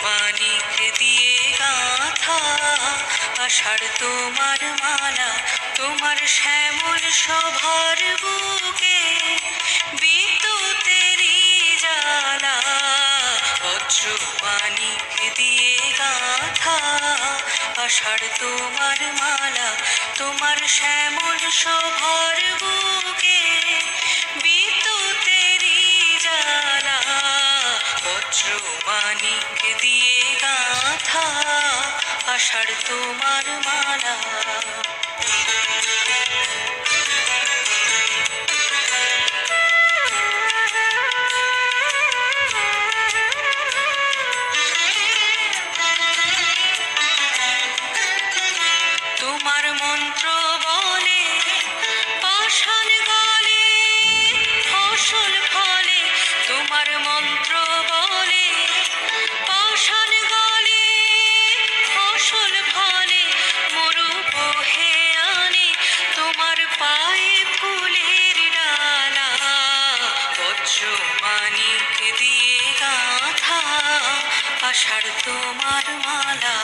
মানিক দিয়ে গাঁথা আষাঢ় তোমার মালা, তোমার শ্যামল সভার বুকে বিদ্যুতেরই জ্বালা। বজ্র মানিক দিয়ে গাঁথা আষাঢ় তোমার মালা, তোমার শ্যামল সভার বুকে বিদ্যুতেরই জ্বালা। বজ্র মানিক দিয়ে গাঁথা আষাঢ় তোমার মালা। তোমার মন্ত্র বলে পাষাণ গলে ফসল ফলে, তোমার মন্ত্র বলে পাষাণ গলে ফসল ফলে। মরু বহে আনে তোমার পায়ে ফুলের ডালা। বজ্র মানিক দিয়ে গাঁথা আষাঢ় তোমার মালা।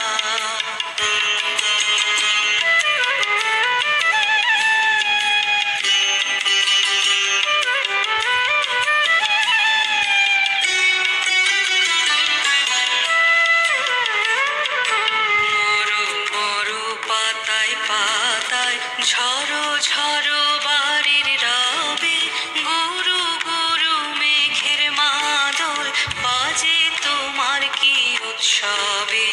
ঝড়ো ঝড়ো বাড়ির রবে, গুরু গুরু মেঘের মাদল বাজে তোমার কি উৎসবে।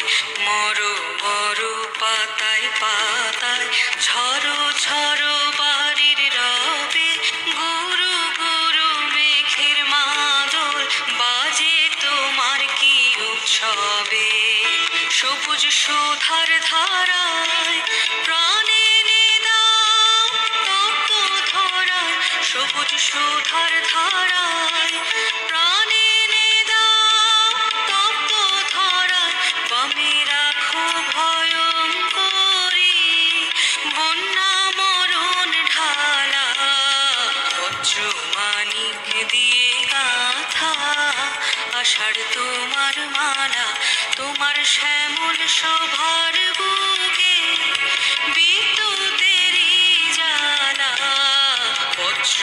মরো মরো পাতায় পাতায় ঝড়ো ঝড়ো বাড়ির রবে, গুরু গুরু মেঘের মাদল বাজে তোমার কি উৎসবে। সবুজ সুধার ধারায় প্রাণে সবুজ সুধার ধারায় প্রাণে দাও তপ্ত ধরায়। বামে রাখো ভয়ঙ্করী বন্যা মরণ ঢালা। বজ্র মানিক দিয়ে গাঁথা আষাঢ় তোমার মালা, তোমার শ্যামল শোভার বুকে বিদ্যুতেরই জ্বালা। বজ্র